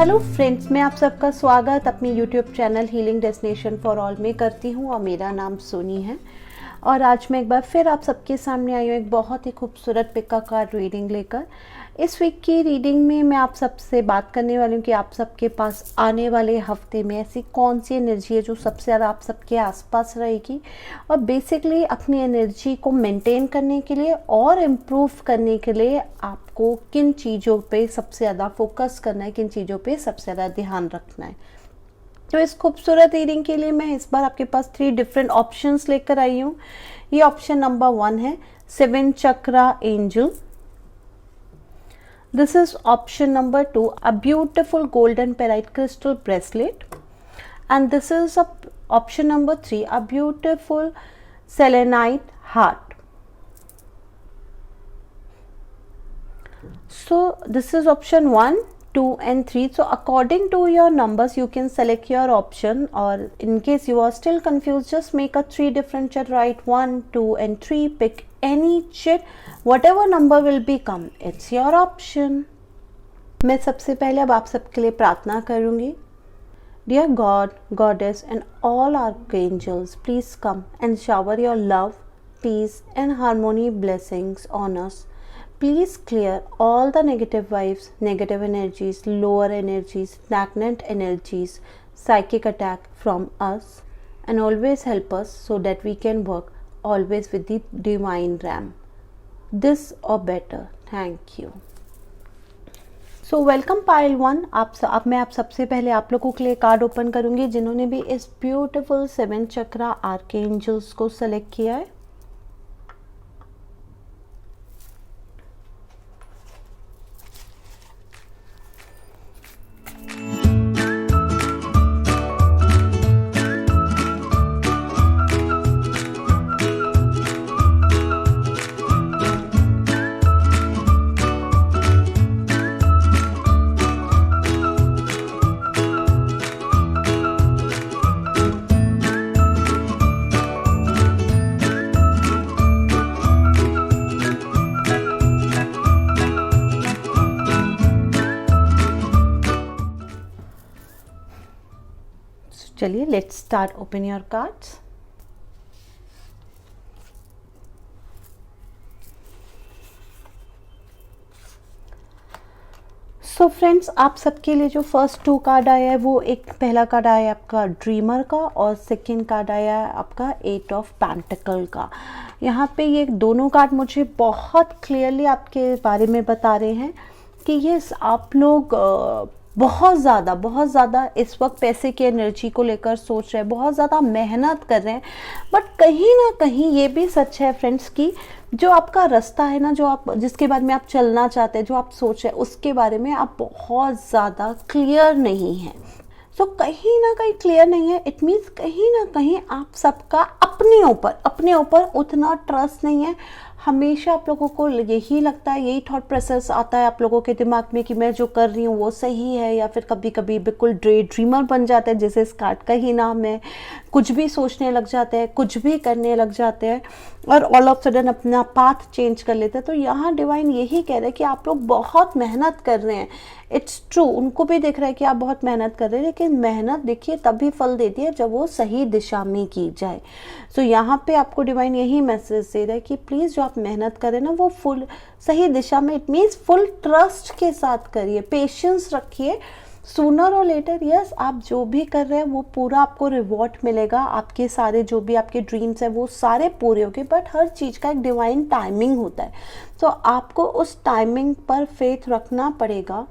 Hello friends, मैं आप सबका स्वागत अपनी YouTube channel healing destination for all में करती हूँ और मेरा नाम सोनी है। और आज मैं एक बार फिर आप सबके सामने आई हूँ एक बहुत ही खूबसूरत पिका कार्ड रीडिंग लेकर। इस वीक की रीडिंग में मैं आप सबसे बात करने वाली हूँ कि आप सबके पास आने वाले हफ्ते में ऐसी कौन सी एनर्जी है जो सबसे ज़्यादा आप सबके आसपास रहेगी, और बेसिकली अपनी एनर्जी को मेंटेन करने के लिए और इम्प्रूव करने के लिए आपको किन चीज़ों पे सबसे ज़्यादा फोकस करना है, किन चीज़ों पे सबसे ज़्यादा ध्यान रखना है। तो इस खूबसूरत रीडिंग के लिए मैं इस बार आपके पास 3 डिफरेंट ऑप्शंस लेकर आई हूँ। ये ऑप्शन नंबर 1 है 7 chakra angel. This is option number 2, a beautiful golden pyrite crystal bracelet, and this is option number 3, a beautiful selenite heart. So this is option 1, 2 and 3. So according to your numbers you can select your option, or in case you are still confused just make a 3 different chat, write 1, 2 and 3, pick any chat, whatever number will become, it's your option. मैं सबसे पहले अब आप सबके लिए प्रार्थना करूंगी। Dear God, Goddess and all archangels, please come and shower your love, peace and harmony blessings on us. Please clear all the negative vibes, negative energies, lower energies, stagnant energies, psychic attack from us, and always help us so that we can work always with the divine ram. This or better. Thank you. So welcome pile 1. अब मैं आप सबसे पहले आप लोगों के लिए card open करूंगी जिन्होंने भी इस ब्यूटिफुल 7 चक्रा आर्कएंजल्स को सेलेक्ट किया है। चलिए let's start open your cards. So friends, आप सबके लिए जो फर्स्ट 2 कार्ड आया है वो एक पहला कार्ड आया है आपका ड्रीमर का, और सेकंड कार्ड आया है आपका 8 ऑफ पेंटिकल का। यहाँ पे ये दोनों कार्ड मुझे बहुत क्लियरली आपके बारे में बता रहे हैं कि यस, आप लोग बहुत ज़्यादा इस वक्त पैसे की एनर्जी को लेकर सोच रहे हैं, बहुत ज़्यादा मेहनत कर रहे हैं, बट कहीं ना कहीं ये भी सच है फ्रेंड्स कि जो आपका रास्ता है ना, जो आप जिसके बारे में आप चलना चाहते हैं, जो आप सोच रहे हैं उसके बारे में आप बहुत ज़्यादा क्लियर नहीं हैं। सो कहीं ना कहीं क्लियर नहीं है, इट मीन्स कहीं ना कहीं आप सबका अपने ऊपर उतना ट्रस्ट नहीं है। हमेशा आप लोगों को यही लगता है, यही थॉट प्रोसेस आता है आप लोगों के दिमाग में कि मैं जो कर रही हूँ वो सही है, या फिर कभी कभी बिल्कुल ड्रीमर बन जाते हैं, जैसे इस कार्ड का ही नाम है, कुछ भी सोचने लग जाते हैं, कुछ भी करने लग जाते हैं और ऑल ऑफ सडन अपना पाथ चेंज कर लेते हैं। तो यहाँ डिवाइन यही कह रहे हैं कि आप लोग बहुत मेहनत कर रहे हैं। इट्स ट्रू, उनको भी दिख रहा है कि आप बहुत मेहनत कर रहे हैं, लेकिन मेहनत देखिए तभी फल देती है जब वो सही दिशा में की जाए। सो यहाँ पे आपको डिवाइन यही मैसेज दे रहा है कि प्लीज़ जो आप मेहनत करें ना वो फुल सही दिशा में, इट मीन्स फुल ट्रस्ट के साथ करिए, पेशेंस रखिए। सूनर और लेटर यस, आप जो भी कर रहे हैं वो पूरा आपको रिवॉर्ड मिलेगा। आपके सारे जो भी आपके ड्रीम्स हैं वो सारे पूरे होंगे, बट हर चीज़ का एक डिवाइन टाइमिंग होता है। तो आपको उस टाइमिंग पर फेथ रखना पड़ेगा।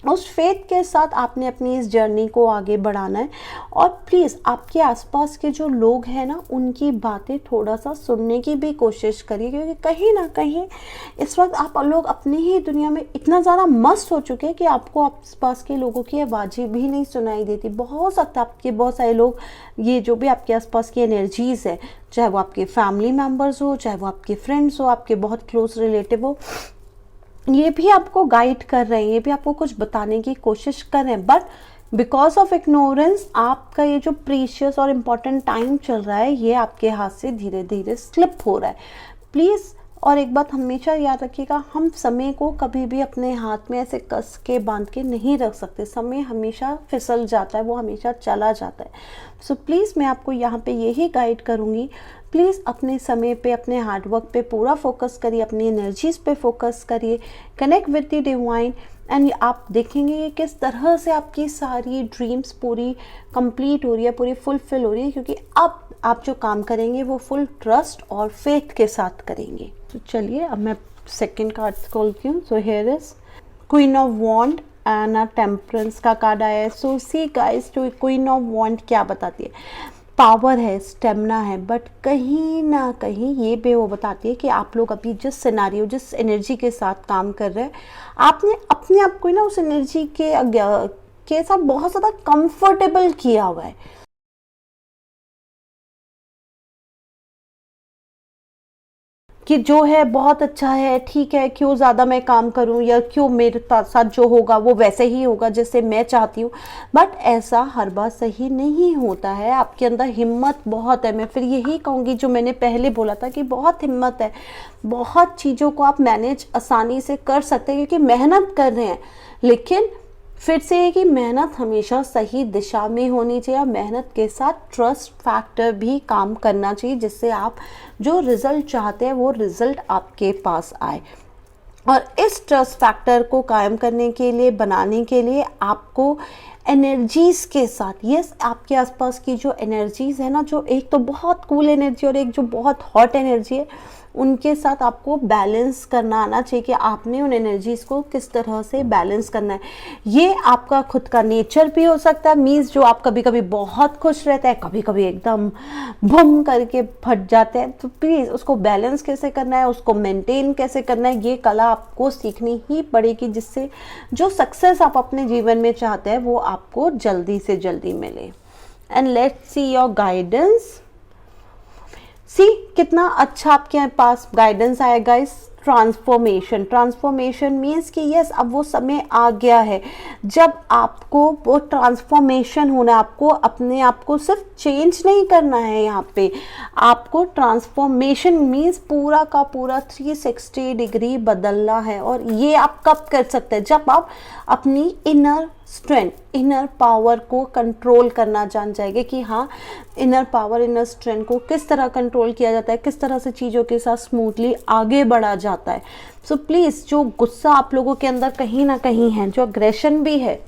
उस फेथ के साथ आपने अपनी इस जर्नी को आगे बढ़ाना है। और प्लीज़ आपके आसपास के जो लोग हैं ना, उनकी बातें थोड़ा सा सुनने की भी कोशिश करिए, क्योंकि कहीं ना कहीं इस वक्त आप लोग अपनी ही दुनिया में इतना ज़्यादा मस्त हो चुके हैं कि आपको आसपास के लोगों की आवाज़ें भी नहीं सुनाई देती। हो सकता है आपके बहुत सारे लोग, ये जो भी आपके आसपास की एनर्जीज़ है, चाहे वो आपके फैमिली मेम्बर्स हो, चाहे वो आपके फ्रेंड्स हो, आपके बहुत क्लोज रिलेटिव हो, ये भी आपको गाइड कर रहे हैं, ये भी आपको कुछ बताने की कोशिश कर रहे हैं, बट बिकॉज ऑफ इग्नोरेंस आपका ये जो प्रीशियस और इम्पॉर्टेंट टाइम चल रहा है ये आपके हाथ से धीरे धीरे स्लिप हो रहा है। प्लीज़ और एक बात हमेशा याद रखिएगा, हम समय को कभी भी अपने हाथ में ऐसे कस के बांध के नहीं रख सकते। समय हमेशा फिसल जाता है, वो हमेशा चला जाता है। सो प्लीज़ मैं आपको यहाँ पे यही गाइड करूँगी, प्लीज़ अपने समय पे, अपने हार्डवर्क पे पूरा फोकस करिए, अपनी एनर्जीज़ पे फोकस करिए, connect with the divine, and आप देखेंगे कि किस तरह से आपकी सारी ड्रीम्स पूरी कंप्लीट हो रही है, पूरी फुलफिल हो रही है, क्योंकि अब आप जो काम करेंगे वो फुल ट्रस्ट और फेथ के साथ करेंगे। तो चलिए अब मैं सेकंड कार्ड खोलती हूँ। So here is queen of wand and temperance का कार्ड आया है। सो सी गाइस, जो क्वीन ऑफ वॉन्ड क्या बताती है, पावर है, स्टेमिना है, बट कहीं ना कहीं ये भी वो बताती है कि आप लोग अभी जिस सिनारियो, जिस एनर्जी के साथ काम कर रहे हैं, आपने अपने आप को ना उस एनर्जी के साथ बहुत ज़्यादा कंफर्टेबल किया हुआ है कि जो है बहुत अच्छा है, ठीक है, क्यों ज़्यादा मैं काम करूं, या क्यों मेरे साथ जो होगा वो वैसे ही होगा जैसे मैं चाहती हूँ। बट ऐसा हर बार सही नहीं होता है। आपके अंदर हिम्मत बहुत है, मैं फिर यही कहूँगी जो मैंने पहले बोला था कि बहुत हिम्मत है, बहुत चीज़ों को आप मैनेज आसानी से कर सकते हैं क्योंकि मेहनत कर रहे हैं। लेकिन फिर से है कि मेहनत हमेशा सही दिशा में होनी चाहिए, मेहनत के साथ ट्रस्ट फैक्टर भी काम करना चाहिए, जिससे आप जो रिजल्ट चाहते हैं वो रिजल्ट आपके पास आए। और इस ट्रस्ट फैक्टर को कायम करने के लिए, बनाने के लिए आपको एनर्जीज़ के साथ, यस, आपके आसपास की जो एनर्जीज़ है ना, जो एक तो बहुत कूल एनर्जी और एक जो बहुत हॉट एनर्जी है, उनके साथ आपको बैलेंस करना आना चाहिए कि आपने उन एनर्जीज़ को किस तरह से बैलेंस करना है। ये आपका खुद का नेचर भी हो सकता है, मीन्स जो आप कभी कभी बहुत खुश रहते हैं, कभी कभी एकदम बम करके फट जाते हैं, तो प्लीज़ उसको बैलेंस कैसे करना है, उसको मेंटेन कैसे करना है, ये कला आपको सीखनी ही पड़ेगी, जिससे जो सक्सेस आप अपने जीवन में चाहते हैं वो आपको जल्दी से जल्दी मिले। And let's see your guidance. See कितना अच्छा आपके पास गाइडेंस आया गाइस। ट्रांसफॉर्मेशन, ट्रांसफॉर्मेशन मीन्स कि यस, अब वो समय आ गया है जब आपको वो ट्रांसफॉर्मेशन होना है। आपको अपने आप को सिर्फ चेंज नहीं करना है, यहाँ पे आपको ट्रांसफॉर्मेशन मीन्स पूरा का पूरा 360 डिग्री बदलना है। और ये आप कब कर सकते हैं, जब आप अपनी इनर स्ट्रेंथ, इनर पावर को कंट्रोल करना जान जाएंगे कि हाँ, इनर पावर, इनर स्ट्रेंथ को किस तरह कंट्रोल किया जाता है, किस तरह से चीज़ों के साथ स्मूथली आगे बढ़ा जाता है। सो प्लीज़, जो गुस्सा आप लोगों के अंदर कहीं ना कहीं है, जो अग्रेशन भी है,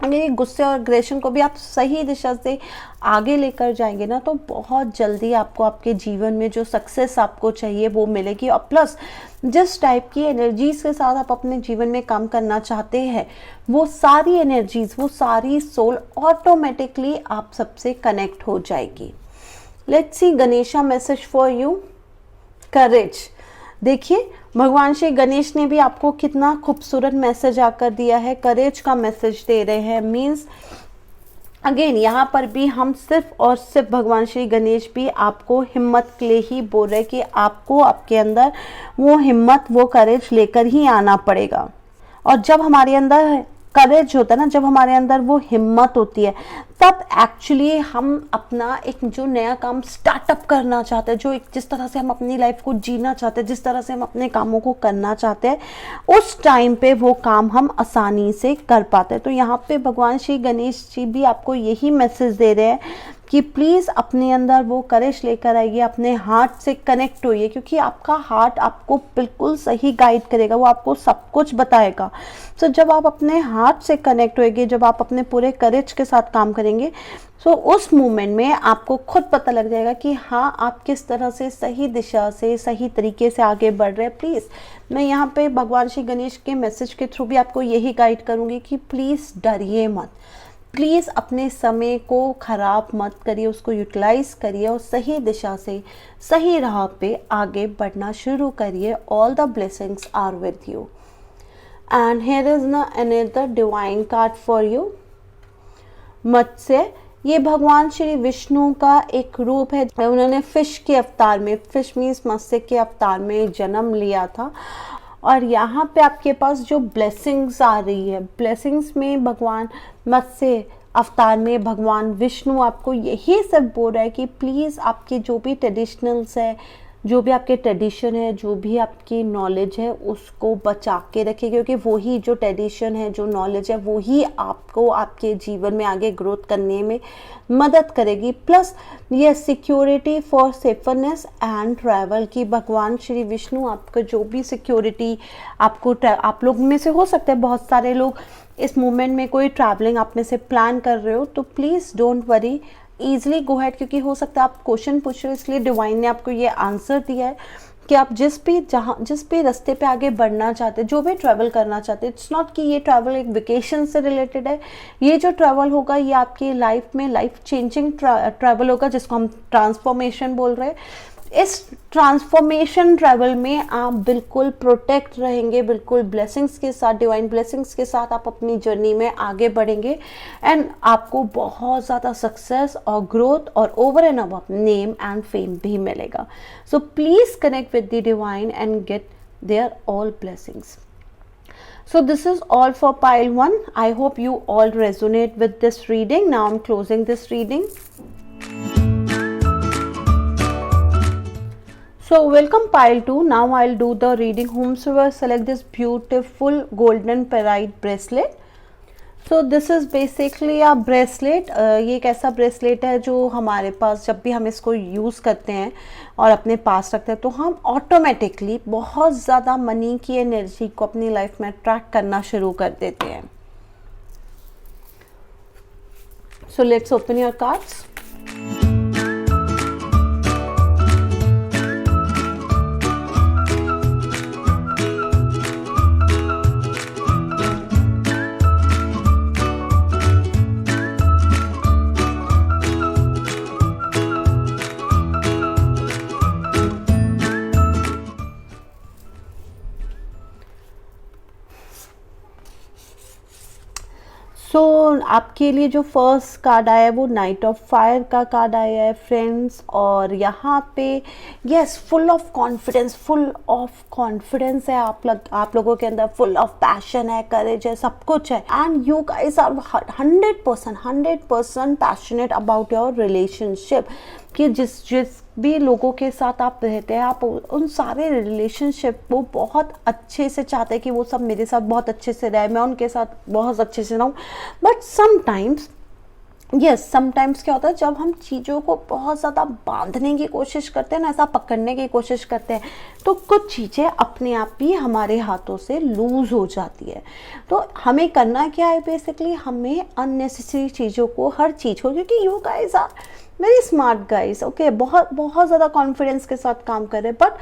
अगर ये गुस्से और अग्रेशन को भी आप सही दिशा से आगे लेकर जाएंगे ना, तो बहुत जल्दी आपको आपके जीवन में जो सक्सेस आपको चाहिए वो मिलेगी। और प्लस जिस टाइप की एनर्जीज के साथ आप अपने जीवन में काम करना चाहते हैं, वो सारी एनर्जीज, वो सारी सोल ऑटोमेटिकली आप सबसे कनेक्ट हो जाएगी। Let's see Ganesha message for you, courage. देखिए भगवान श्री गणेश ने भी आपको कितना खूबसूरत मैसेज आकर दिया है, करेज का मैसेज दे रहे हैं। मीन्स अगेन यहाँ पर भी हम सिर्फ और सिर्फ भगवान श्री गणेश भी आपको हिम्मत के लिए ही बोल रहे कि आपको आपके अंदर वो हिम्मत, वो करेज लेकर ही आना पड़ेगा। और जब हमारे अंदर करेज होता है ना, जब हमारे अंदर वो हिम्मत होती है, तब एक्चुअली हम अपना एक जो नया काम स्टार्टअप करना चाहते हैं, जो एक जिस तरह से हम अपनी लाइफ को जीना चाहते हैं, जिस तरह से हम अपने कामों को करना चाहते हैं, उस टाइम पे वो काम हम आसानी से कर पाते हैं। तो यहाँ पे भगवान श्री गणेश जी भी आपको यही मैसेज दे रहे हैं कि प्लीज़ अपने अंदर वो करेज लेकर आइए, अपने हार्ट से कनेक्ट होइए, क्योंकि आपका हार्ट आपको बिल्कुल सही गाइड करेगा, वो आपको सब कुछ बताएगा। तो जब आप अपने हार्ट से कनेक्ट होएंगे, जब आप अपने पूरे करेज के साथ काम करेंगे, तो उस मोमेंट में आपको खुद पता लग जाएगा कि हाँ, आप किस तरह से सही दिशा से, सही तरीके से आगे बढ़ रहे हैं। प्लीज़ मैं यहाँ पे भगवान श्री गणेश के मैसेज के थ्रू भी आपको यही गाइड करूँगी कि प्लीज़ डरिए मत, प्लीज़ अपने समय को ख़राब मत करिए, उसको यूटिलाइज करिए और सही दिशा से, सही राह पे आगे बढ़ना शुरू करिए। All the blessings are with you. And here is an another divine card for you, Matsya. ये भगवान श्री विष्णु का एक रूप है। उन्होंने फिश के अवतार में, फिश मीन्स मत्स्य के अवतार में जन्म लिया था। और यहाँ पे आपके पास जो ब्लेसिंग्स आ रही है, ब्लेसिंग्स में भगवान मत्स्य अवतार में भगवान विष्णु आपको यही सब बोल रहा है कि प्लीज़ आपके जो भी ट्रेडिशनल्स है, जो भी आपके ट्रेडिशन है, जो भी आपकी नॉलेज है, उसको बचा के रखिए, क्योंकि वही जो ट्रेडिशन है, जो नॉलेज है, वो ही आपको आपके जीवन में आगे ग्रोथ करने में मदद करेगी। प्लस ये security for safeness and travel की भगवान श्री विष्णु आपका जो भी सिक्योरिटी आपको, आप लोग में से हो सकता है बहुत सारे लोग इस मोमेंट में कोई ट्रैवलिंग आप में से प्लान कर रहे हो, तो please don't worry, easily go had, क्योंकि हो सकता है आप क्वेश्चन पूछ रहे हो, इसलिए डिवाइन ने आपको ये आंसर दिया है कि आप जिस भी रास्ते पे आगे बढ़ना चाहते, जो भी ट्रैवल करना चाहते, इट्स नॉट कि ये ट्रैवल एक वेकेशन से रिलेटेड है। ये जो ट्रैवल होगा ये आपकी लाइफ में लाइफ चेंजिंग ट्रैवल होगा, जिसको हम ट्रांसफॉर्मेशन बोल रहे हैं। इस ट्रांसफॉर्मेशन ट्रैवल में आप बिल्कुल प्रोटेक्ट रहेंगे, बिल्कुल ब्लेसिंग्स के साथ, डिवाइन ब्लेसिंग्स के साथ आप अपनी जर्नी में आगे बढ़ेंगे एंड आपको बहुत ज़्यादा सक्सेस और ग्रोथ और over and above name and fame भी मिलेगा। So please connect with the divine and get their all blessings. So this is all for pile 1. I hope you all resonate with this reading. Now I'm closing this reading. So welcome pile 2. Now I'll do the reading. Whomsoever select this beautiful golden pearlite bracelet. So this is basically a bracelet. ये एक ऐसा bracelet है जो हमारे पास जब भी हम इसको यूज़ करते हैं और अपने पास रखते हैं तो हम ऑटोमेटिकली बहुत ज़्यादा मनी की एनर्जी को अपनी लाइफ में अट्रैक्ट करना शुरू कर देते हैं. So let's open your cards. सो आपके लिए जो फर्स्ट कार्ड आया है वो नाइट ऑफ फायर का कार्ड आया है फ्रेंड्स. और यहाँ पे यस, फुल ऑफ कॉन्फिडेंस है आप लोगों के अंदर, फुल ऑफ पैशन है, करेज है, सब कुछ है. And you guys are 100% passionate about your relationship, कि जिस भी लोगों के साथ आप रहते हैं, आप उन सारे रिलेशनशिप को बहुत अच्छे से चाहते हैं कि वो सब मेरे साथ बहुत अच्छे से रहे, मैं उनके साथ बहुत अच्छे से रहूं. बट समटाइम्स क्या होता है, जब हम चीज़ों को बहुत ज़्यादा बांधने की कोशिश करते हैं ना, ऐसा पकड़ने की कोशिश करते हैं, तो कुछ चीज़ें अपने आप ही हमारे हाथों से लूज़ हो जाती है. तो हमें करना क्या है, बेसिकली हमें अननेसेसरी चीज़ों को, हर चीज़ को, क्योंकि you guys are very smart guys, okay, बहुत ज़्यादा कॉन्फिडेंस के साथ काम कर रहे हैं. बट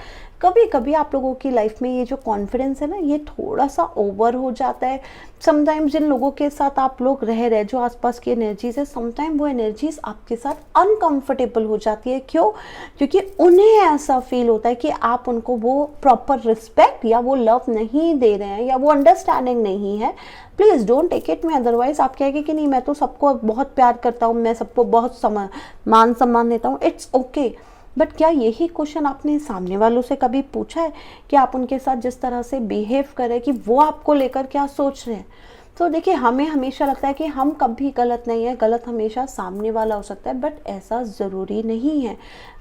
कभी कभी आप लोगों की लाइफ में ये जो कॉन्फिडेंस है ना, ये थोड़ा सा ओवर हो जाता है. समटाइम्स जिन लोगों के साथ आप लोग रह रहे, जो आसपास की एनर्जीज है, समटाइम वो एनर्जीज आपके साथ अनकंफर्टेबल हो जाती है. क्यों? क्योंकि उन्हें ऐसा फील होता है कि आप उनको वो प्रॉपर रिस्पेक्ट या वो लव नहीं दे रहे हैं, या वो अंडरस्टैंडिंग नहीं है. Please don't take it me otherwise. आप कहेंगे कि नहीं, मैं तो सबको बहुत प्यार करता हूँ, मैं सबको बहुत मान सम्मान देता हूँ, इट्स ओके. बट क्या यही क्वेश्चन आपने सामने वालों से कभी पूछा है कि आप उनके साथ जिस तरह से बिहेव करें कि वो आपको लेकर क्या सोच रहे हैं? तो देखिए, हमें हमेशा लगता है कि हम कभी गलत नहीं है, गलत हमेशा सामने वाला हो सकता है, बट ऐसा ज़रूरी नहीं है.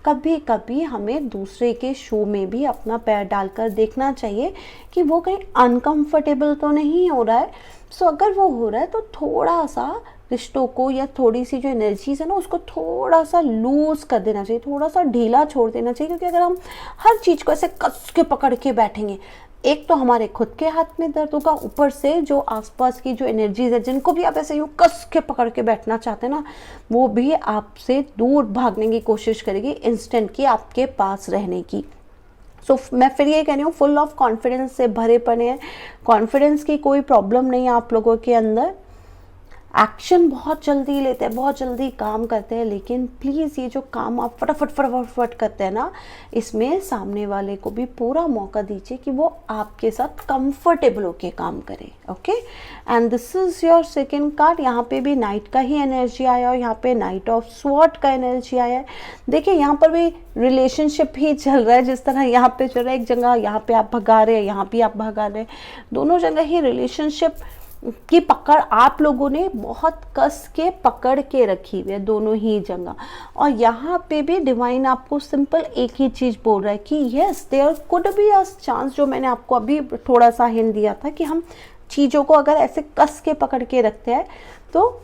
कभी कभी हमें दूसरे के शू में भी अपना पैर डालकर देखना चाहिए कि वो कहीं अनकंफर्टेबल तो नहीं हो रहा है. सो अगर वो हो रहा है तो थोड़ा सा रिश्तों को, या थोड़ी सी जो एनर्जीज है ना, उसको थोड़ा सा लूज कर देना चाहिए, थोड़ा सा ढीला छोड़ देना चाहिए. क्योंकि अगर हम हर चीज़ को ऐसे कस के पकड़ के बैठेंगे, एक तो हमारे खुद के हाथ में दर्द होगा, ऊपर से जो आसपास की जो एनर्जीज है, जिनको भी आप ऐसे यूँ कस के पकड़ के बैठना चाहते हैं ना, वो भी आपसे दूर भागने की कोशिश करेगी इंस्टेंट की आपके पास रहने की. सो मैं फिर ये कह रही हूँ, फुल ऑफ कॉन्फिडेंस से भरे पड़े हैं. कॉन्फिडेंस की कोई प्रॉब्लम नहीं है आप लोगों के अंदर. एक्शन बहुत जल्दी लेते हैं, बहुत जल्दी काम करते हैं, लेकिन प्लीज़ ये जो काम आप फटाफट करते हैं ना, इसमें सामने वाले को भी पूरा मौका दीजिए कि वो आपके साथ कंफर्टेबल होके काम करे. Okay, and this is your second card. यहाँ पे भी नाइट का ही एनर्जी आया और यहाँ पे नाइट ऑफ स्वॉर्ड का एनर्जी आया है. देखिए, यहाँ पर भी रिलेशनशिप ही चल रहा है, जिस तरह यहाँ पे चल रहा है. एक जगह यहाँ पे आप भगा रहे हैं, यहाँ भी आप भगा रहे हैं, दोनों जगह ही रिलेशनशिप की पकड़ आप लोगों ने बहुत कस के पकड़ के रखी हुई है दोनों ही जगह। और यहाँ पे भी डिवाइन आपको सिंपल एक ही चीज़ बोल रहा है कि yes there could be a chance, जो मैंने आपको अभी थोड़ा सा हिंट दिया था कि हम चीज़ों को अगर ऐसे कस के पकड़ के रखते हैं तो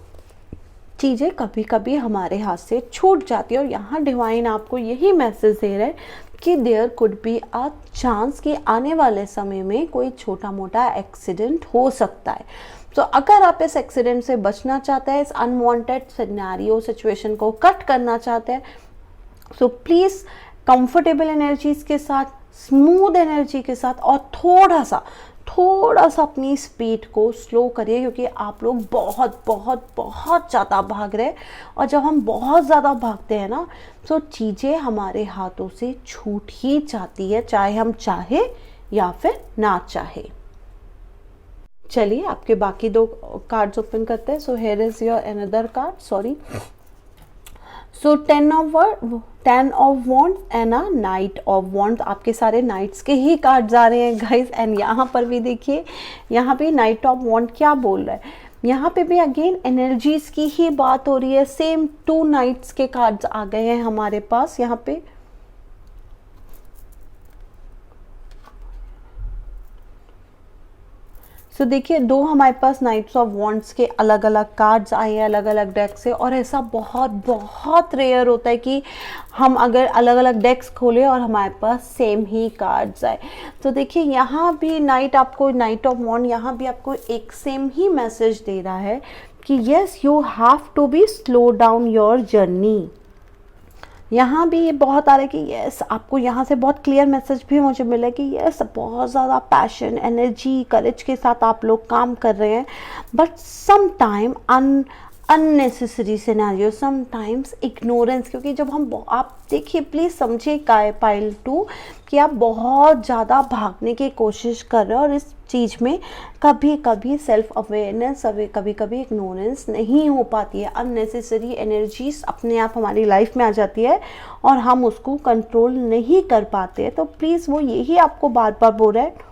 चीज़ें कभी कभी हमारे हाथ से छूट जाती है। और यहाँ डिवाइन आपको यही मैसेज दे रहा है कि there could be a chance कि आने वाले समय में कोई छोटा मोटा एक्सीडेंट हो सकता है। तो अगर आप इस एक्सीडेंट से बचना चाहते हैं, इस अनवांटेड सिनेरियो सिचुएशन को कट करना चाहते हैं, सो प्लीज़ कंफर्टेबल एनर्जीज के साथ, स्मूथ एनर्जी के साथ, और थोड़ा सा अपनी स्पीड को स्लो करिए, क्योंकि आप लोग बहुत बहुत बहुत ज़्यादा भाग रहे हैं। और जब हम बहुत ज़्यादा भागते हैं ना, तो चीज़ें हमारे हाथों से छूट ही जाती है, चाहे हम चाहे या फिर ना चाहे। चलिए आपके बाकी 2 कार्ड्स ओपन करते हैं। सो here is your another card, sorry. So 10 of wands and a night of wands, आपके सारे नाइट्स के ही कार्ड्स आ रहे हैं गाइस। एंड यहाँ पर भी देखिए, यहाँ पे नाइट ऑफ वॉन्ड क्या बोल रहा है, यहाँ पे भी अगेन एनर्जीज की ही बात हो रही है। सेम 2 नाइट्स के कार्ड्स आ गए हैं हमारे पास यहाँ पे। सो देखिए 2 हमारे पास नाइट्स ऑफ वॉन्ड्स के अलग अलग कार्ड्स आए हैं अलग अलग डेक से। और ऐसा बहुत बहुत रेयर होता है कि हम अगर अलग अलग डेक्स खोलें और हमारे पास सेम ही कार्ड्स आए। तो देखिए यहाँ भी नाइट ऑफ वॉन्ड यहाँ भी आपको एक सेम ही मैसेज दे रहा है कि yes you have to be slow down your journey. यहाँ भी ये बहुत आ रहा है कि यस आपको यहाँ से बहुत क्लियर मैसेज भी मुझे मिला कि यस बहुत ज़्यादा पैशन, एनर्जी, करेज के साथ आप लोग काम कर रहे हैं। But some time unnecessary scenario, sometimes ignorance, क्योंकि जब हम आप देखिए प्लीज़ समझिए पाइल 2 कि आप बहुत ज़्यादा भागने की कोशिश कर रहे हो, और इस चीज़ में कभी कभी सेल्फ अवेयरनेस, कभी कभी इग्नोरेंस नहीं हो पाती है। अननेसेसरी एनर्जीज अपने आप हमारी लाइफ में आ जाती है और हम उसको कंट्रोल नहीं कर पाते हैं। तो प्लीज़ वो यही आपको बार बार बोल रहा है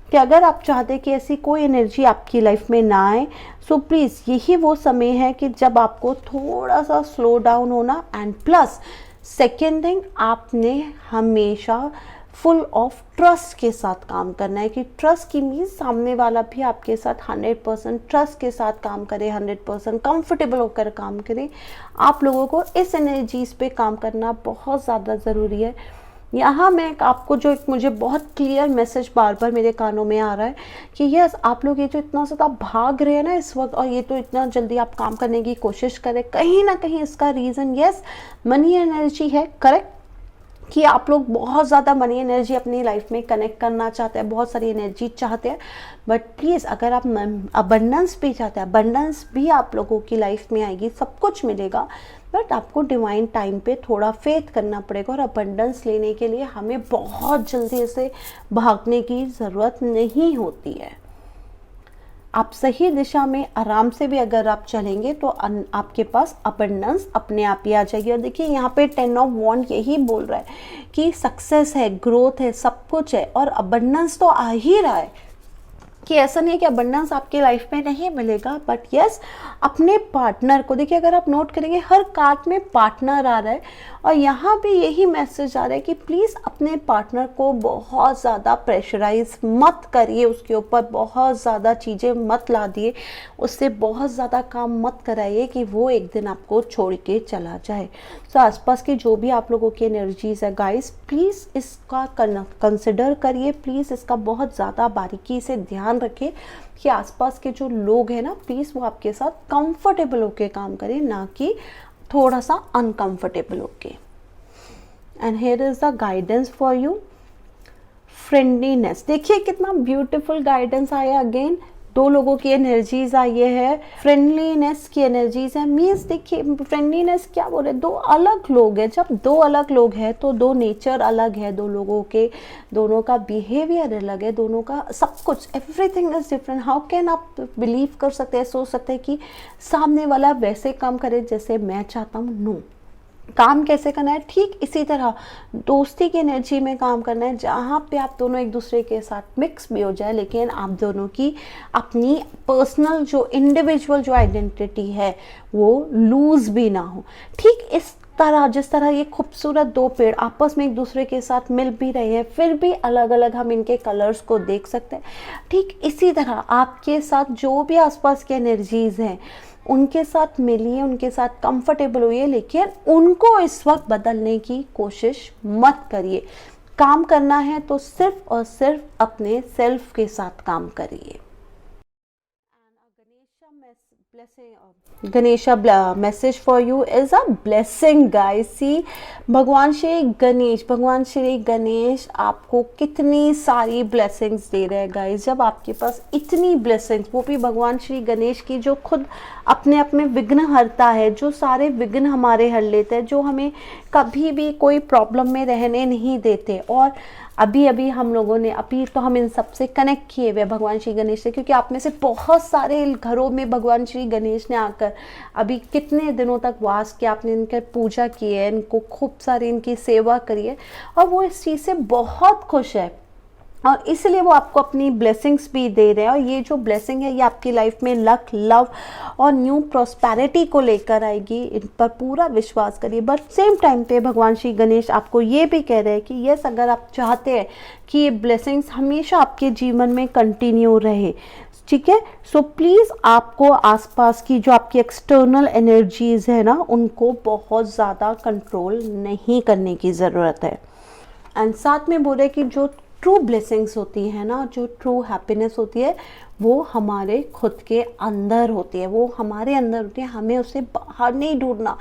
कि अगर आप चाहते कि ऐसी कोई एनर्जी आपकी लाइफ में ना आए, सो प्लीज़ यही वो समय है कि जब आपको थोड़ा सा स्लो डाउन होना। एंड प्लस सेकेंड थिंग, आपने हमेशा फुल ऑफ ट्रस्ट के साथ काम करना है। कि ट्रस्ट की मीन्स सामने वाला भी आपके साथ 100% ट्रस्ट के साथ काम करे, 100% कंफर्टेबल होकर काम करे। आप लोगों को इस एनर्जीज पे काम करना बहुत ज़्यादा ज़रूरी है। यहाँ मैं आपको जो एक मुझे बहुत क्लियर मैसेज बार बार मेरे कानों में आ रहा है कि यस आप लोग ये जो इतना ज़्यादा भाग रहे हैं ना इस वक्त, और ये तो इतना जल्दी आप काम करने की कोशिश करें, कहीं ना कहीं इसका रीज़न यस मनी एनर्जी है। करेक्ट कि आप लोग बहुत ज़्यादा मनी एनर्जी अपनी लाइफ में कनेक्ट करना चाहते हैं, बहुत सारी एनर्जी चाहते हैं। बट प्लीज़ अगर आप अबंडेंस भी चाहते हैं, अबंडेंस भी आप लोगों की लाइफ में आएगी, सब कुछ मिलेगा। बट आपको डिवाइन टाइम पे थोड़ा फेथ करना पड़ेगा। और अबंडेंस लेने के लिए हमें बहुत जल्दी से भागने की ज़रूरत नहीं होती है। आप सही दिशा में आराम से भी अगर आप चलेंगे तो आपके पास अबंडेंस अपने आप ही आ जाएगी। और देखिए यहाँ पे 10 ऑफ वॉन्ड यही बोल रहा है कि सक्सेस है, ग्रोथ है, सब कुछ है, और अबंडेंस तो आ ही रहा है। कि ऐसा नहीं है कि अबंडेंस आपके लाइफ में नहीं मिलेगा, बट यस अपने पार्टनर को देखिए, अगर आप नोट करेंगे हर कार्ड में पार्टनर आ रहा है। और यहाँ भी यही मैसेज आ रहा है कि प्लीज़ अपने पार्टनर को बहुत ज़्यादा प्रेशराइज मत करिए, उसके ऊपर बहुत ज़्यादा चीज़ें मत ला दिए, उससे बहुत ज़्यादा काम मत कराइए कि वो एक दिन आपको छोड़ के चला जाए। तो आसपास की जो भी आप लोगों की एनर्जीज है गाइस, प्लीज़ इसका कंसिडर करिए, प्लीज़ इसका बहुत ज़्यादा बारीकी से ध्यान रखें कि आसपास के जो लोग हैं ना, प्लीज़ वो आपके साथ कंफर्टेबल होके काम करें, ना कि थोड़ा सा अनकंफर्टेबल होके। And here is the guidance for you, friendliness. देखिए कितना ब्यूटीफुल गाइडेंस आया। अगेन 2 लोगों की एनर्जीज आई है, फ्रेंडलीनेस की एनर्जीज है। मीन्स देखिए फ्रेंडलीनेस क्या बोल रहे, 2 अलग लोग हैं। जब 2 अलग लोग हैं तो 2 नेचर अलग है 2 लोगों के, दोनों का बिहेवियर अलग है, दोनों का सब कुछ, everything is different. How can आप बिलीव कर सकते हैं, सोच सकते हैं कि सामने वाला वैसे काम करे जैसे मैं चाहता हूँ? नो, काम कैसे करना है, ठीक इसी तरह दोस्ती की एनर्जी में काम करना है, जहाँ पे आप दोनों एक दूसरे के साथ मिक्स भी हो जाए, लेकिन आप दोनों की अपनी पर्सनल जो इंडिविजुअल जो आइडेंटिटी है वो लूज भी ना हो। ठीक इस तरह जिस तरह ये खूबसूरत दो पेड़ आपस में एक दूसरे के साथ मिल भी रहे हैं, फिर भी अलग अलग हम इनके कलर्स को देख सकते हैं, ठीक इसी तरह आपके साथ जो भी आसपास के एनर्जीज हैं उनके साथ मिलिए, उनके साथ कंफर्टेबल होइए, लेकिन उनको इस वक्त बदलने की कोशिश मत करिए। काम करना है तो सिर्फ और सिर्फ अपने सेल्फ के साथ काम करिए। Ganesha message for you is a blessing guys. See, भगवान श्री गणेश आपको कितनी सारी ब्लेसिंग्स दे रहे हैं गाइस। जब आपके पास इतनी ब्लेसिंग्स, वो भी भगवान श्री गणेश की जो खुद अपने आप में विघ्न हरता है, जो सारे विघ्न हमारे हर लेते हैं, जो हमें कभी भी कोई प्रॉब्लम में रहने नहीं देते। और अभी हम लोगों ने तो हम इन सब से कनेक्ट किए हुए भगवान श्री गणेश से, क्योंकि आप में से बहुत सारे घरों में भगवान श्री गणेश ने आकर अभी कितने दिनों तक वास किया, आपने इनकी पूजा की है, इनको खूब सारी इनकी सेवा करी है, और वो इस चीज़ से बहुत खुश है, और इसलिए वो आपको अपनी ब्लेसिंग्स भी दे रहे हैं। और ये जो ब्लेसिंग है ये आपकी लाइफ में लक, लव और न्यू प्रॉस्पेरिटी को लेकर आएगी, इन पर पूरा विश्वास करिए। बट सेम टाइम पे भगवान श्री गणेश आपको ये भी कह रहे हैं कि यस, अगर आप चाहते हैं कि ये ब्लेसिंग्स हमेशा आपके जीवन में कंटिन्यू रहे, ठीक है, सो प्लीज़ आपको आसपास की जो आपकी एक्सटर्नल एनर्जीज है ना, उनको बहुत ज़्यादा कंट्रोल नहीं करने की ज़रूरत है। एंड साथ में बोले कि जो ट्रू ब्लेसिंग्स होती है ना, जो ट्रू हैप्पीनेस होती है, वो हमारे खुद के अंदर होती है, वो हमारे अंदर होती है, हमें उसे बाहर नहीं ढूंढना।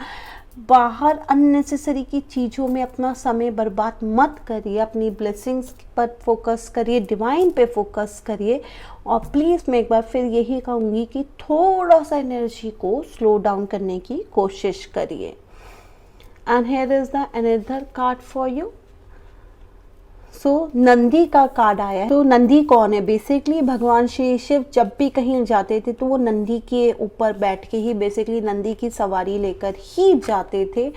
बाहर अननेसेसरी की चीज़ों में अपना समय बर्बाद मत करिए, अपनी ब्लेसिंग्स पर फोकस करिए, डिवाइन पे फोकस करिए। और प्लीज़ मैं एक बार फिर यही कहूँगी कि थोड़ा सा एनर्जी को स्लो डाउन करने की कोशिश करिए। And here is the another card for you. Nandi का कार्ड आया है। तो नंदी कौन है? बेसिकली भगवान श्री शिव जब भी कहीं जाते थे तो वो नंदी के ऊपर बैठ के ही, बेसिकली नंदी की सवारी लेकर ही जाते थे।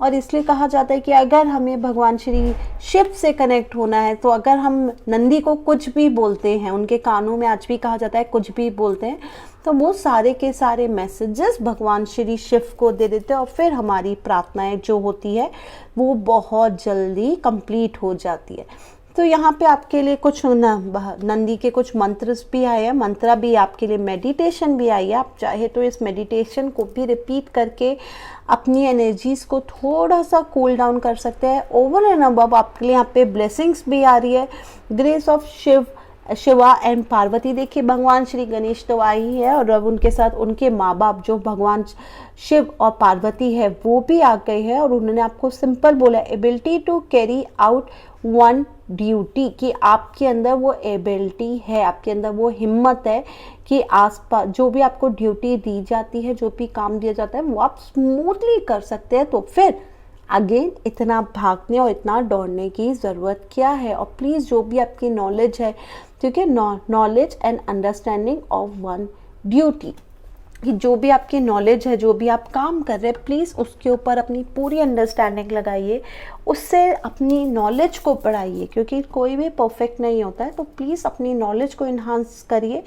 और इसलिए कहा जाता है कि अगर हमें भगवान श्री शिव से कनेक्ट होना है, तो अगर हम नंदी को कुछ भी बोलते हैं, उनके कानों में आज भी कहा जाता है कुछ भी बोलते हैं, तो वो सारे के सारे मैसेजेस भगवान श्री शिव को दे देते हैं, और फिर हमारी प्रार्थनाएं जो होती है वो बहुत जल्दी कंप्लीट हो जाती है। तो यहाँ पे आपके लिए कुछ नंदी के कुछ मंत्र भी आए हैं, मंत्र भी आपके लिए, मेडिटेशन भी आई है। आप चाहे तो इस मेडिटेशन को भी रिपीट करके अपनी एनर्जीज को थोड़ा सा कूल डाउन कर सकते हैं। ओवर एंड अबव आपके लिए यहाँ पे ब्लेसिंग्स भी आ रही है, grace of Shiva and Parvati. देखिए भगवान श्री गणेश तो आई ही है, और अब उनके साथ उनके माँ बाप जो भगवान शिव और पार्वती है वो भी आ गए हैं, और उन्होंने आपको सिंपल बोला, ability to carry out one duty, कि आपके अंदर वो एबिलिटी है, आपके अंदर वो हिम्मत है कि आसपास जो भी आपको ड्यूटी दी जाती है, जो भी काम दिया जाता है, वो आप स्मूथली कर सकते हैं। तो फिर अगेन इतना भागने और इतना दौड़ने की ज़रूरत क्या है? और प्लीज़ जो भी आपकी नॉलेज है, ठीक है, knowledge and understanding of one duty, कि जो भी आपकी नॉलेज है, जो भी आप काम कर रहे हैं, प्लीज़ उसके ऊपर अपनी पूरी अंडरस्टैंडिंग लगाइए, उससे अपनी नॉलेज को बढ़ाइए, क्योंकि कोई भी परफेक्ट नहीं होता है। तो प्लीज़ अपनी नॉलेज को इन्हांस करिए,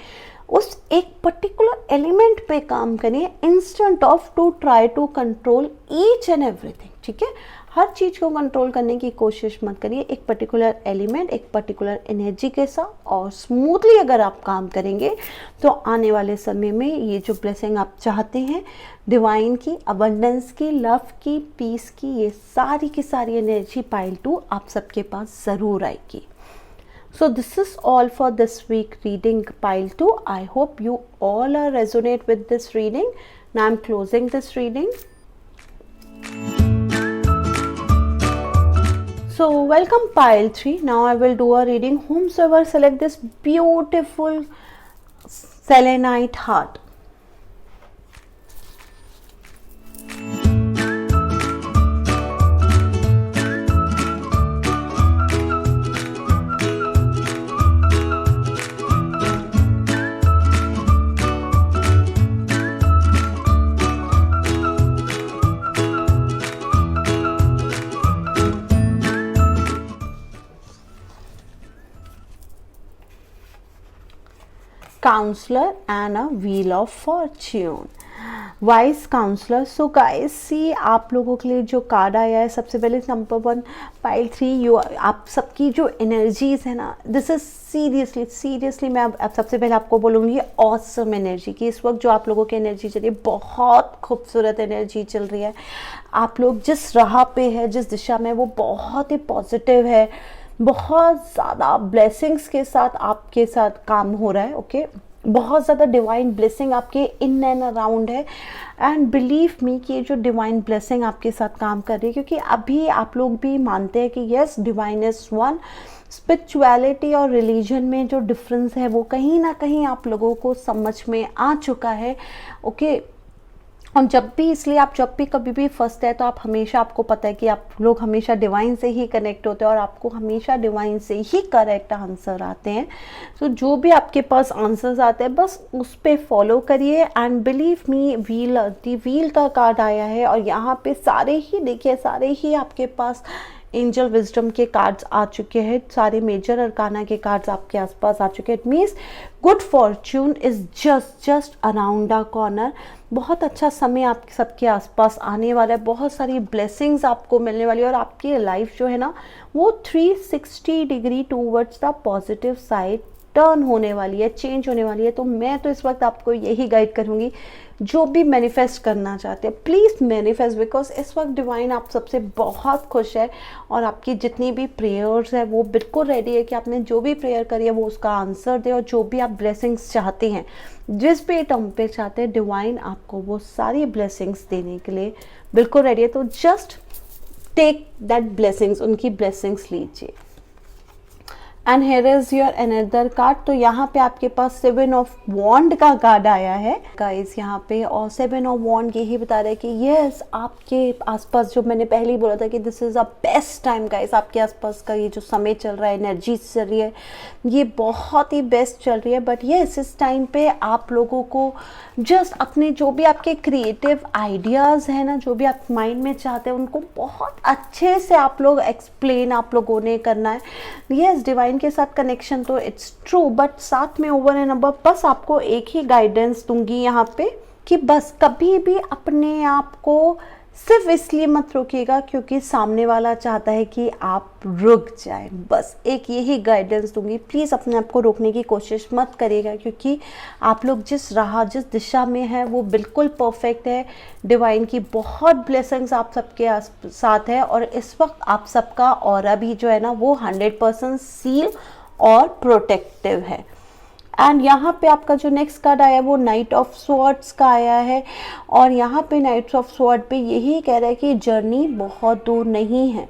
उस एक पर्टिकुलर एलिमेंट पे काम करिए, instant off to try to control each and everything, ठीक है। हर चीज़ को कंट्रोल करने की कोशिश मत करिए, एक पर्टिकुलर एलिमेंट, एक पर्टिकुलर एनर्जी के साथ, और स्मूथली अगर आप काम करेंगे तो आने वाले समय में ये जो ब्लेसिंग आप चाहते हैं, डिवाइन की, अबंडेंस की, लव की, पीस की, ये सारी की सारी एनर्जी पाइल 2 आप सबके पास ज़रूर आएगी। So this is all for this week reading pile 2. I hope you all are resonate with this reading. Now I'm closing this reading. So welcome pile 3. Now I will do a reading. Whomsoever select this beautiful selenite heart. Counsellor and a wheel of fortune. Wise counsellor, so guys see आप लोगों के लिए जो card आया है, सबसे पहले number 1 pile 3, you आप सबकी जो एनर्जीज है ना, दिस इज सीरियसली मैं अब सबसे पहले आपको बोलूँगी ऑसम एनर्जी की। इस वक्त जो आप लोगों की एनर्जी चल रही है, बहुत खूबसूरत एनर्जी चल रही है। आप लोग जिस राह पे है, जिस दिशा में, वो बहुत ही पॉजिटिव है, बहुत ज़्यादा ब्लेसिंग्स के साथ आपके साथ काम हो रहा है। ओके, बहुत ज़्यादा डिवाइन ब्लेसिंग आपके इन एंड अराउंड है, एंड बिलीव मी कि ये जो डिवाइन ब्लेसिंग आपके साथ काम कर रही है, क्योंकि अभी आप लोग भी मानते हैं कि yes divine is one. Spirituality और रिलीजन में जो डिफरेंस है वो कहीं ना कहीं आप लोगों को समझ में आ चुका है। ओके, और जब भी, इसलिए आप जब भी कभी भी फंसते हैं तो आप हमेशा, आपको पता है कि आप लोग हमेशा डिवाइन से ही कनेक्ट होते हैं और आपको हमेशा डिवाइन से ही करेक्ट आंसर आते हैं। तो जो भी आपके पास आंसर्स आते हैं बस उस पर फॉलो करिए, एंड बिलीव मी व्हील का कार्ड आया है, और यहाँ पे सारे ही देखिए, सारे ही आपके पास एंजल विजडम के कार्ड्स आ चुके हैं, सारे मेजर अरकाना के कार्ड्स आपके आसपास आ चुके हैं। It means good Fortune is just around the corner. बहुत अच्छा समय आप सबके आसपास आने वाला है, बहुत सारी ब्लेसिंग्स आपको मिलने वाली है, और आपकी लाइफ जो है ना वो 360 degree towards the positive side turn होने वाली है, चेंज होने वाली है। तो मैं तो इस वक्त आपको यही गाइड करूँगी, जो भी मैनिफेस्ट करना चाहते हैं प्लीज़ मैनिफेस्ट, बिकॉज इस वक्त डिवाइन आप सबसे बहुत खुश है, और आपकी जितनी भी प्रेयर्स है वो बिल्कुल रेडी है कि आपने जो भी प्रेयर करी है वो उसका आंसर दे, और जो भी आप ब्लेसिंग्स चाहते हैं, जिस भी टर्म पे चाहते हैं, डिवाइन आपको वो सारी ब्लेसिंग्स देने के लिए बिल्कुल रेडी है। तो जस्ट टेक दैट ब्लेसिंग्स, उनकी ब्लेसिंग्स लीजिए। And here is your another card. तो यहाँ पे आपके पास 7 ऑफ वॉन्ड का कार्ड आया है गाइस यहाँ पे, और 7 ऑफ वॉन्ड यही बता रहा है कि यस आपके आसपास, जो मैंने पहले ही बोला था कि this is a best time guys, आपके आसपास का ये जो समय चल रहा है, एनर्जी चल रही है, ये बहुत ही बेस्ट चल रही है। बट यस इस टाइम पे आप लोगों को जस्ट अपने जो भी आपके क्रिएटिव आइडियाज़ हैं ना, जो भी आप माइंड में चाहते हैं, उनको बहुत अच्छे से आप लोग एक्सप्लेन आप लोगों ने करना है। यस डिवाइन के साथ कनेक्शन तो इट्स ट्रू, बट साथ में ओवर एंड अबव बस आपको एक ही गाइडेंस दूंगी यहाँ पे कि बस कभी भी अपने आप को सिर्फ इसलिए मत रोकिएगा क्योंकि सामने वाला चाहता है कि आप रुक जाए, बस एक यही गाइडेंस दूंगी। प्लीज़ अपने आप को रोकने की कोशिश मत करिएगा, क्योंकि आप लोग जिस राह, जिस दिशा में है वो बिल्कुल परफेक्ट है। डिवाइन की बहुत ब्लेसिंग्स आप सबके साथ है, और इस वक्त आप सबका ऑरा भी जो है ना वो 100% सील और प्रोटेक्टिव है। एंड यहाँ पे आपका जो नेक्स्ट कार्ड आया है वो नाइट ऑफ स्वॉर्ड्स का आया है, और यहाँ पे नाइट ऑफ स्वॉर्ड पे यही कह रहा है कि जर्नी बहुत दूर नहीं है,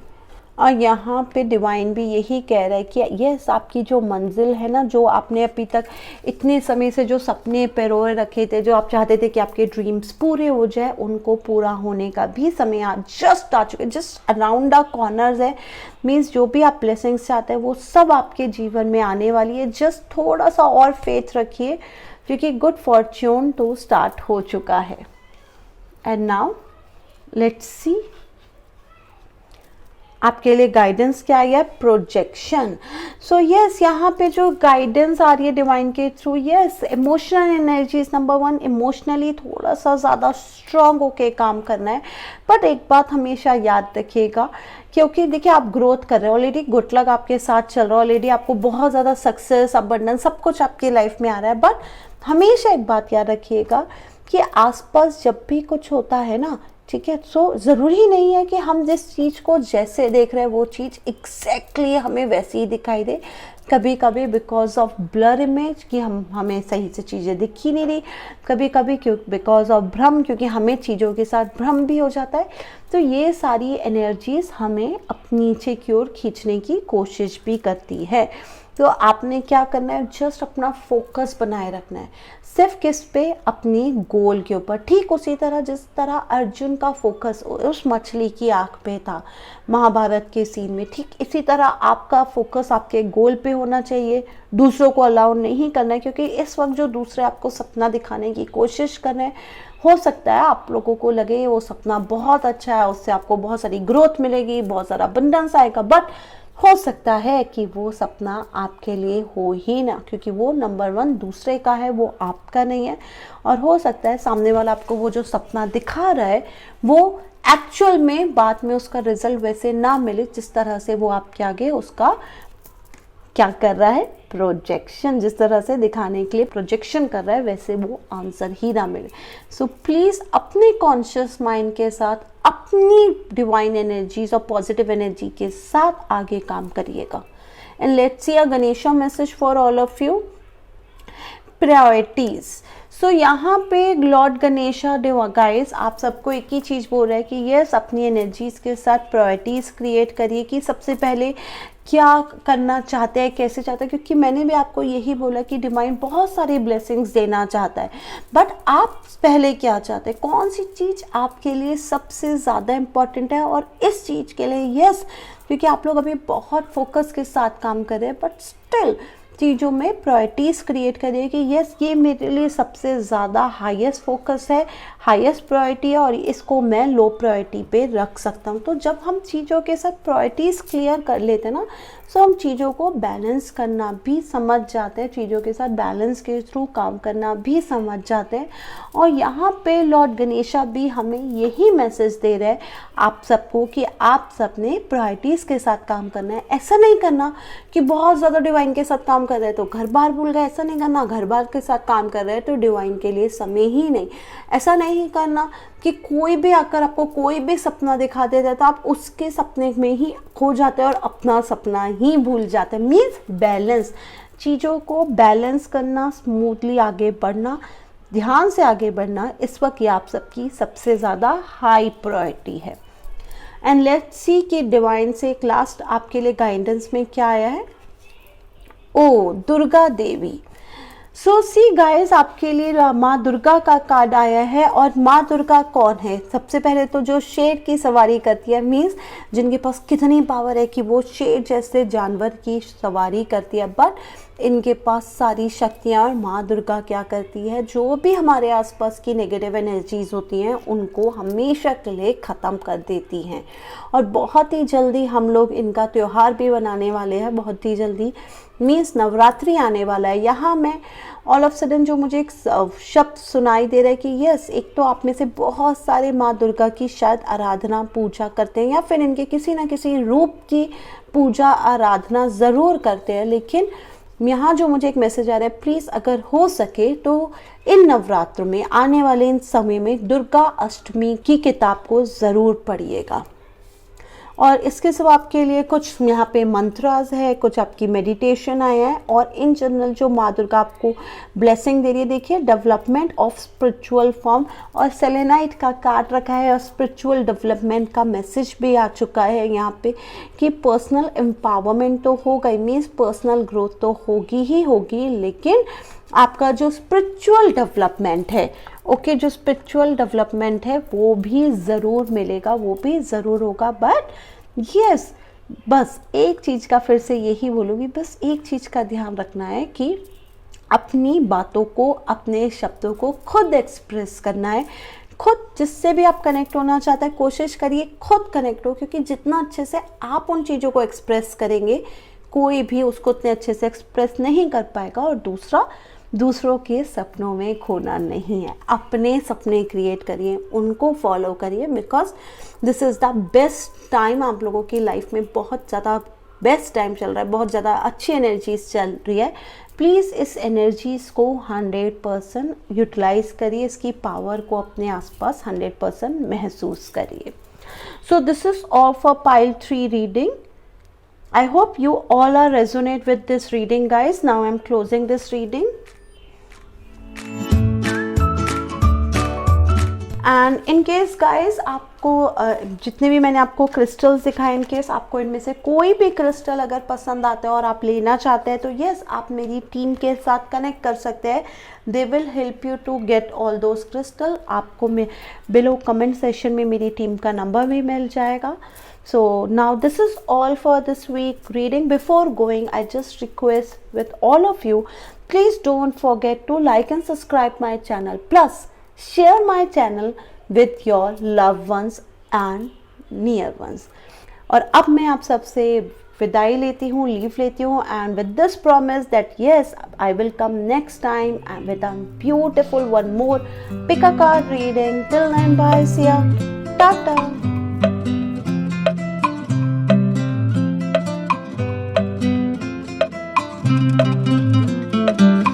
और यहाँ पे डिवाइन भी यही कह रहा है कि यस आपकी जो मंजिल है ना, जो आपने अभी तक इतने समय से जो सपने पिरोए रखे थे, जो आप चाहते थे कि आपके ड्रीम्स पूरे हो जाए, उनको पूरा होने का भी समय आज जस्ट आ चुके, जस्ट अराउंड द कॉर्नर्स है। मीन्स जो भी आप ब्लेसिंग्स चाहते हैं वो सब आपके जीवन में आने वाली है। जस्ट थोड़ा सा और फेथ रखिए, क्योंकि गुड फॉर्च्यून तो स्टार्ट हो चुका है। एंड नाउ लेट्स सी आपके लिए गाइडेंस क्या है, प्रोजेक्शन। सो यस यहाँ पे जो गाइडेंस आ रही है डिवाइन के through, yes emotional energy number 1, emotionally थोड़ा सा ज़्यादा स्ट्रांग होके काम करना है। बट एक बात हमेशा याद रखिएगा, क्योंकि देखिए आप ग्रोथ कर रहे हो ऑलरेडी, गुड लक आपके साथ चल रहा है ऑलरेडी, आपको बहुत ज़्यादा सक्सेस, अबंडेंस सब कुछ आपकी लाइफ में आ रहा है। बट हमेशा एक बात याद रखिएगा कि आसपास जब भी कुछ होता है ना, ठीक है, सो ज़रूरी नहीं है कि हम जिस चीज़ को जैसे देख रहे हैं वो चीज़ एग्जैक्टली हमें वैसी ही दिखाई दे। कभी कभी बिकॉज ऑफ ब्लर इमेज कि हमें सही से चीज़ें दिख ही नहीं रही, कभी कभी बिकॉज ऑफ भ्रम, क्योंकि हमें चीज़ों के साथ भ्रम भी हो जाता है। तो ये सारी एनर्जीज हमें अपनी नीचे की ओर खींचने की कोशिश भी करती है। तो आपने क्या करना है, जस्ट अपना फोकस बनाए रखना है, सिर्फ किस पे, अपनी गोल के ऊपर। ठीक उसी तरह जिस तरह अर्जुन का फोकस उस मछली की आँख पे था महाभारत के सीन में, ठीक इसी तरह आपका फोकस आपके गोल पे होना चाहिए। दूसरों को अलाउ नहीं करना है, क्योंकि इस वक्त जो दूसरे आपको सपना दिखाने की कोशिश कर रहे हैं, हो सकता है आप लोगों को लगे वो सपना बहुत अच्छा है, उससे आपको बहुत सारी ग्रोथ मिलेगी, बहुत सारा अबंडेंस आएगा, बट हो सकता है कि वो सपना आपके लिए हो ही ना, क्योंकि वो नंबर 1 दूसरे का है, वो आपका नहीं है। और हो सकता है सामने वाला आपको वो जो सपना दिखा रहा है वो एक्चुअल में बाद में उसका रिजल्ट वैसे ना मिले जिस तरह से वो आपके आगे उसका क्या कर रहा है, प्रोजेक्शन, जिस तरह से दिखाने के लिए प्रोजेक्शन कर रहा है वैसे वो आंसर ही ना मिले। सो प्लीज़ अपने कॉन्शियस माइंड के साथ, अपनी डिवाइन एनर्जीज और पॉजिटिव एनर्जी के साथ आगे काम करिएगा। And let's see a Ganesha message for all of you. Priorities. So यहाँ पे लॉर्ड गणेशा गाइस आप सबको एक ही चीज़ बोल रहा है कि यस, अपनी एनर्जीज के साथ प्रायोरिटीज़ क्रिएट करिए कि सबसे पहले क्या करना चाहते हैं, कैसे चाहते हैं, क्योंकि मैंने भी आपको यही बोला कि डिवाइन बहुत सारी ब्लेसिंग्स देना चाहता है, बट आप पहले क्या चाहते हैं, कौन सी चीज़ आपके लिए सबसे ज़्यादा इम्पॉर्टेंट है। और इस चीज़ के लिए यस, क्योंकि आप लोग अभी बहुत फोकस के साथ काम कर रहे हैं, बट स्टिल चीज़ों में प्रायोरिटीज़ क्रिएट करिए कि यस, ये मेरे लिए सबसे ज़्यादा हाईएस्ट फोकस है, हाईएस्ट प्रायोरिटी है, और इसको मैं लो प्रायोरिटी पे रख सकता हूँ। तो जब हम चीज़ों के साथ प्रायोरिटीज़ क्लियर कर लेते हैं ना, तो हम चीज़ों को बैलेंस करना भी समझ जाते हैं, चीज़ों के साथ बैलेंस के थ्रू काम करना भी समझ जाते हैं। और यहाँ पे लॉर्ड गणेशा भी हमें यही मैसेज दे रहे हैं आप सबको कि आप सब ने प्रायोरिटीज़ के साथ काम करना है। ऐसा नहीं करना कि बहुत ज़्यादा डिवाइन के साथ काम कर रहे हैं तो घर बार भूल गए, ऐसा नहीं करना। घर बार के साथ काम कर रहे हैं तो डिवाइन के लिए समय ही नहीं, ऐसा नहीं करना कि कोई भी आकर आपको कोई भी सपना दिखा देता है तो आप उसके सपने में ही खो जाते हैं और अपना सपना ही भूल जाते हैं। मीन्स बैलेंस, चीज़ों को बैलेंस करना, स्मूथली आगे बढ़ना, ध्यान से आगे बढ़ना, इस वक्त ये आप सबकी सबसे ज़्यादा हाई प्रायोरिटी है। एंड लेट्स सी कि डिवाइन से एक लास्ट आपके लिए गाइडेंस में क्या आया है। ओ दुर्गा देवी। सो सी गाइस, आपके लिए माँ दुर्गा का कार्ड आया है। और माँ दुर्गा कौन है? सबसे पहले तो जो शेर की सवारी करती है, मीन्स जिनके पास कितनी पावर है कि वो शेर जैसे जानवर की सवारी करती है, बट इनके पास सारी शक्तियाँ। और माँ दुर्गा क्या करती है, जो भी हमारे आसपास की नेगेटिव एनर्जीज होती हैं उनको हमेशा के लिए ख़त्म कर देती हैं। और बहुत ही जल्दी हम लोग इनका त्यौहार भी बनाने वाले हैं, बहुत ही जल्दी, मीन्स नवरात्रि आने वाला है। यहाँ मैं ऑल ऑफ सडन जो मुझे एक शब्द सुनाई दे रहा है कि यस, एक तो आप में से बहुत सारे माँ दुर्गा की शायद आराधना पूजा करते हैं या फिर इनके किसी ना किसी रूप की पूजा आराधना ज़रूर करते हैं। लेकिन यहाँ जो मुझे एक मैसेज आ रहा है, प्लीज़ अगर हो सके तो इन नवरात्रों में आने वाले इन समय में दुर्गा अष्टमी की किताब को ज़रूर पढ़िएगा। और इसके सिवा आपके लिए कुछ यहाँ पे मंत्रास है, कुछ आपकी मेडिटेशन आया है। और इन जनरल जो माँ दुर्गा आपको ब्लेसिंग दे रही है, देखिए डेवलपमेंट ऑफ स्पिरिचुअल फॉर्म, और सेलेनाइट का कार्ड रखा है और स्पिरिचुअल डेवलपमेंट का मैसेज भी आ चुका है यहाँ पे कि पर्सनल एम्पावरमेंट तो होगा ही, मीन्स पर्सनल ग्रोथ तो होगी ही होगी, लेकिन आपका जो स्पिरिचुअल डेवलपमेंट है, ओके, जो स्पिरिचुअल डेवलपमेंट है वो भी ज़रूर मिलेगा, वो भी ज़रूर होगा। बट यस, बस एक चीज़ का फिर से यही बोलूँगी, बस एक चीज़ का ध्यान रखना है कि अपनी बातों को, अपने शब्दों को खुद एक्सप्रेस करना है। खुद जिससे भी आप कनेक्ट होना चाहते हैं, कोशिश करिए खुद कनेक्ट हो, क्योंकि जितना अच्छे से आप उन चीज़ों को एक्सप्रेस करेंगे, कोई भी उसको उतने अच्छे से एक्सप्रेस नहीं कर पाएगा। और दूसरा, दूसरों के सपनों में खोना नहीं है, अपने सपने क्रिएट करिए, उनको फॉलो करिए, because this is the best time. आप लोगों की लाइफ में बहुत ज़्यादा बेस्ट टाइम चल रहा है, बहुत ज़्यादा अच्छी एनर्जीज चल रही है। प्लीज़ इस एनर्जीज को 100% यूटिलाइज करिए, इसकी पावर को अपने आसपास 100% महसूस करिए। So this is all for pile 3 reading. I hope you all are resonate with this reading, guys. Now I'm closing this reading. And in case guys, आपको जितने भी मैंने आपको क्रिस्टल्स दिखाए, इन केस आपको इनमें से कोई भी क्रिस्टल अगर पसंद आता है और आप लेना चाहते हैं तो यस, आप मेरी टीम के साथ कनेक्ट कर सकते हैं. They will help you to get all those crystal. आपको मैं बिलो कमेंट सेशन में मेरी टीम का नंबर भी मिल जाएगा. So now this is all for this week reading. Before going, I just request with all of you, please don't forget to like and subscribe my channel. Plus, share my channel with your loved ones and near ones. और अब मैं आप सबसे विदाई लेती हूँ, leave लेती हूँ, and with this promise that yes I will come next time with a beautiful one more pick a card reading. Till then bye, see ya, Tata.